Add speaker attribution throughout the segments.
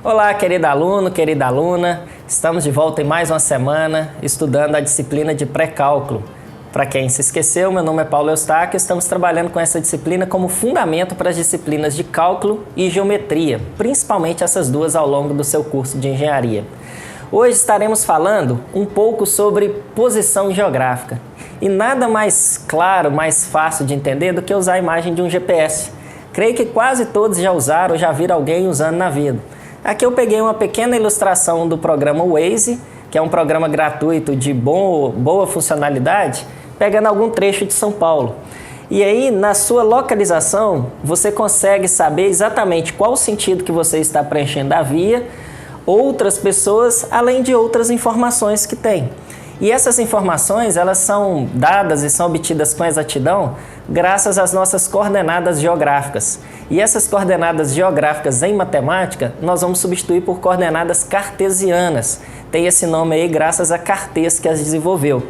Speaker 1: Olá, querido aluno, querida aluna. Estamos de volta em mais uma semana estudando a disciplina de pré-cálculo. Para quem se esqueceu, meu nome é Paulo Eustáquio e estamos trabalhando com essa disciplina como fundamento para as disciplinas de cálculo e geometria, principalmente essas duas ao longo do seu curso de engenharia. Hoje estaremos falando um pouco sobre posição geográfica. E nada mais claro, mais fácil de entender do que usar a imagem de um GPS. Creio que quase todos já usaram ou já viram alguém usando na vida. Aqui eu peguei uma pequena ilustração do programa Waze, que é um programa gratuito de boa funcionalidade, pegando algum trecho de São Paulo. E aí, na sua localização, você consegue saber exatamente qual o sentido que você está preenchendo a via, outras pessoas, além de outras informações que tem. E essas informações, elas são dadas e são obtidas com exatidão graças às nossas coordenadas geográficas. E essas coordenadas geográficas em matemática, nós vamos substituir por coordenadas cartesianas. Tem esse nome aí graças a Cartês que as desenvolveu.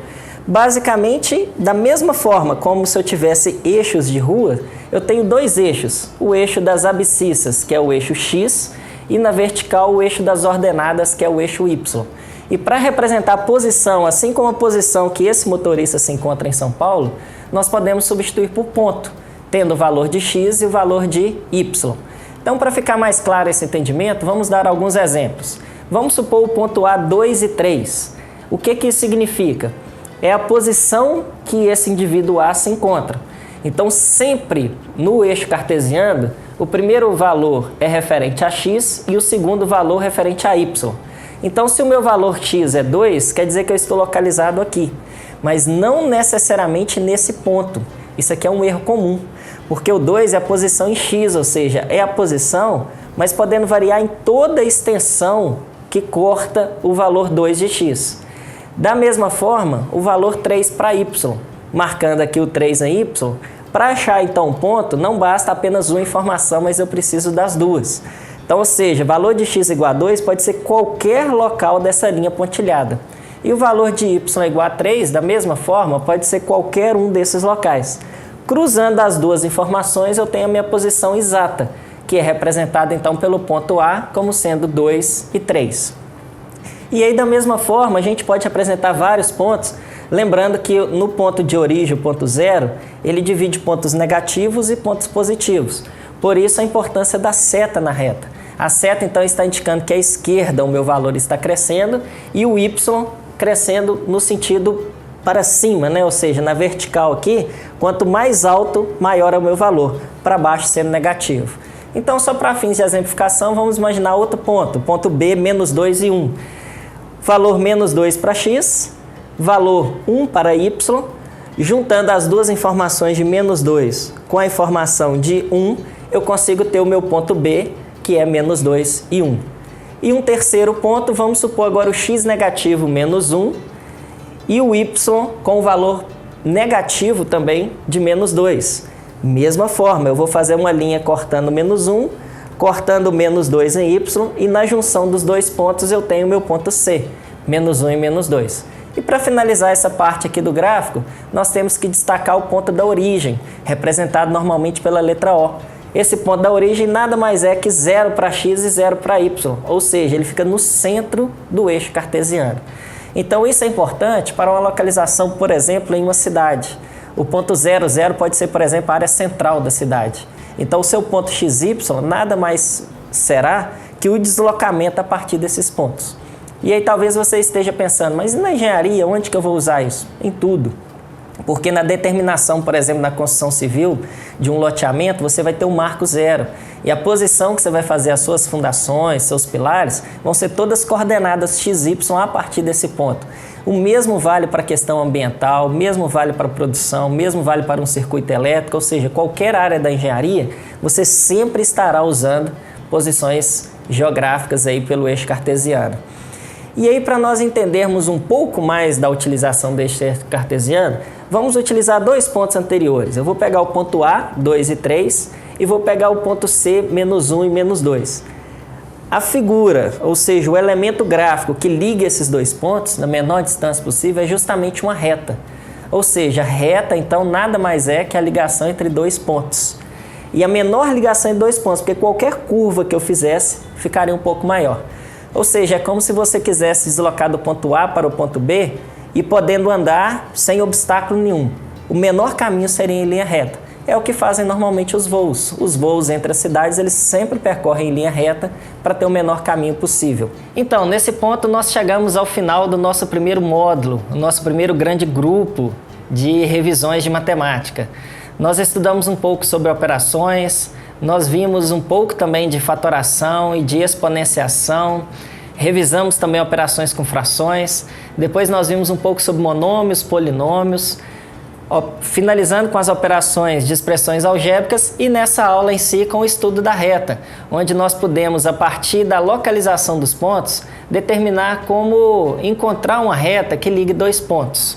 Speaker 1: Basicamente, da mesma forma como se eu tivesse eixos de rua, eu tenho dois eixos. O eixo das abscissas, que é o eixo X, e na vertical o eixo das ordenadas, que é o eixo Y. E para representar a posição, assim como a posição que esse motorista se encontra em São Paulo, nós podemos substituir por ponto, tendo o valor de X e o valor de Y. Então, para ficar mais claro esse entendimento, vamos dar alguns exemplos. Vamos supor o ponto A 2 e 3. O que isso significa? É a posição que esse indivíduo A se encontra. Então, sempre no eixo cartesiano, o primeiro valor é referente a X e o segundo valor referente a Y. Então, se o meu valor X é 2, quer dizer que eu estou localizado aqui, mas não necessariamente nesse ponto. Isso aqui é um erro comum, porque o 2 é a posição em X, ou seja, é a posição, mas podendo variar em toda a extensão que corta o valor 2 de X. Da mesma forma, o valor 3 para Y, marcando aqui o 3 em Y, para achar então um ponto, não basta apenas uma informação, mas eu preciso das duas. Então, ou seja, valor de x igual a 2 pode ser qualquer local dessa linha pontilhada. E o valor de y igual a 3, da mesma forma, pode ser qualquer um desses locais. Cruzando as duas informações, eu tenho a minha posição exata, que é representada então pelo ponto A como sendo 2 e 3. E aí, da mesma forma, a gente pode representar vários pontos, lembrando que no ponto de origem, o ponto 0, ele divide pontos negativos e pontos positivos. Por isso, a importância da seta na reta. A seta, então, está indicando que à esquerda o meu valor está crescendo e o y crescendo no sentido para cima, né? Ou seja, na vertical aqui, quanto mais alto, maior é o meu valor, para baixo sendo negativo. Então, só para fins de exemplificação, vamos imaginar outro ponto, ponto B, menos 2 e 1. Valor menos 2 para x, valor 1 para y, juntando as duas informações de menos 2 com a informação de 1, eu consigo ter o meu ponto B, que é menos 2 e 1. E um terceiro ponto, vamos supor agora o x negativo menos 1 e o y com o valor negativo também de menos 2. Mesma forma, eu vou fazer uma linha cortando menos 1, cortando menos 2 em y e na junção dos dois pontos eu tenho o meu ponto C, menos 1 e menos 2. E para finalizar essa parte aqui do gráfico, nós temos que destacar o ponto da origem, representado normalmente pela letra O. Esse ponto da origem nada mais é que 0 para x e 0 para y, ou seja, ele fica no centro do eixo cartesiano. Então isso é importante para uma localização, por exemplo, em uma cidade. O ponto 0, 0 pode ser, por exemplo, a área central da cidade. Então o seu ponto xy nada mais será que o deslocamento a partir desses pontos. E aí talvez você esteja pensando, mas e na engenharia, onde que eu vou usar isso? Em tudo. Porque na determinação, por exemplo, na construção civil de um loteamento, você vai ter um marco zero. E a posição que você vai fazer as suas fundações, seus pilares, vão ser todas coordenadas XY a partir desse ponto. O mesmo vale para a questão ambiental, o mesmo vale para a produção, o mesmo vale para um circuito elétrico, ou seja, qualquer área da engenharia, você sempre estará usando posições geográficas aí pelo eixo cartesiano. E aí, para nós entendermos um pouco mais da utilização deste eixo cartesiano, vamos utilizar dois pontos anteriores. Eu vou pegar o ponto A, 2 e 3, e vou pegar o ponto C, menos 1 e menos 2. A figura, ou seja, o elemento gráfico que liga esses dois pontos, na menor distância possível, é justamente uma reta. Ou seja, reta, então, nada mais é que a ligação entre dois pontos. E a menor ligação em dois pontos, porque qualquer curva que eu fizesse ficaria um pouco maior. Ou seja, é como se você quisesse deslocar do ponto A para o ponto B e podendo andar sem obstáculo nenhum. O menor caminho seria em linha reta. É o que fazem normalmente os voos. Os voos entre as cidades, eles sempre percorrem em linha reta para ter o menor caminho possível. Então, nesse ponto, nós chegamos ao final do nosso primeiro módulo, o nosso primeiro grande grupo de revisões de matemática. Nós estudamos um pouco sobre operações, nós vimos um pouco também de fatoração e de exponenciação, revisamos também operações com frações, depois nós vimos um pouco sobre monômios, polinômios, finalizando com as operações de expressões algébricas e nessa aula em si com o estudo da reta, onde nós pudemos, a partir da localização dos pontos, determinar como encontrar uma reta que ligue dois pontos.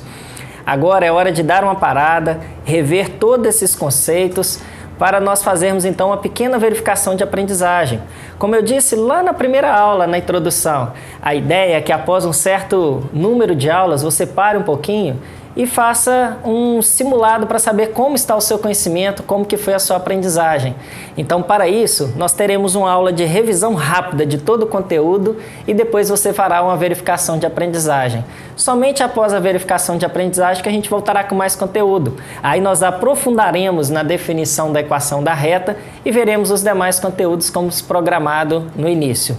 Speaker 1: Agora é hora de dar uma parada, rever todos esses conceitos, para nós fazermos então uma pequena verificação de aprendizagem. Como eu disse lá na primeira aula, na introdução, a ideia é que após um certo número de aulas você pare um pouquinho e faça um simulado para saber como está o seu conhecimento, como que foi a sua aprendizagem. Então, para isso, nós teremos uma aula de revisão rápida de todo o conteúdo e depois você fará uma verificação de aprendizagem. Somente após a verificação de aprendizagem que a gente voltará com mais conteúdo. Aí nós aprofundaremos na definição da equação da reta e veremos os demais conteúdos como programado no início.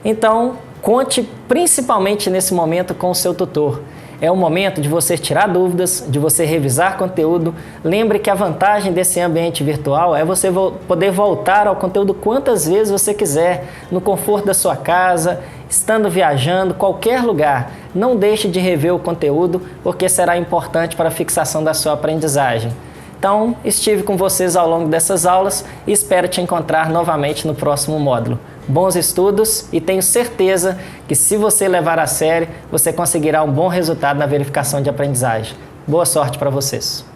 Speaker 1: Então, conte principalmente nesse momento com o seu tutor. É o momento de você tirar dúvidas, de você revisar conteúdo. Lembre que a vantagem desse ambiente virtual é você poder voltar ao conteúdo quantas vezes você quiser, no conforto da sua casa, estando viajando, qualquer lugar. Não deixe de rever o conteúdo, porque será importante para a fixação da sua aprendizagem. Então, estive com vocês ao longo dessas aulas e espero te encontrar novamente no próximo módulo. Bons estudos e tenho certeza que se você levar a sério, você conseguirá um bom resultado na verificação de aprendizagem. Boa sorte para vocês!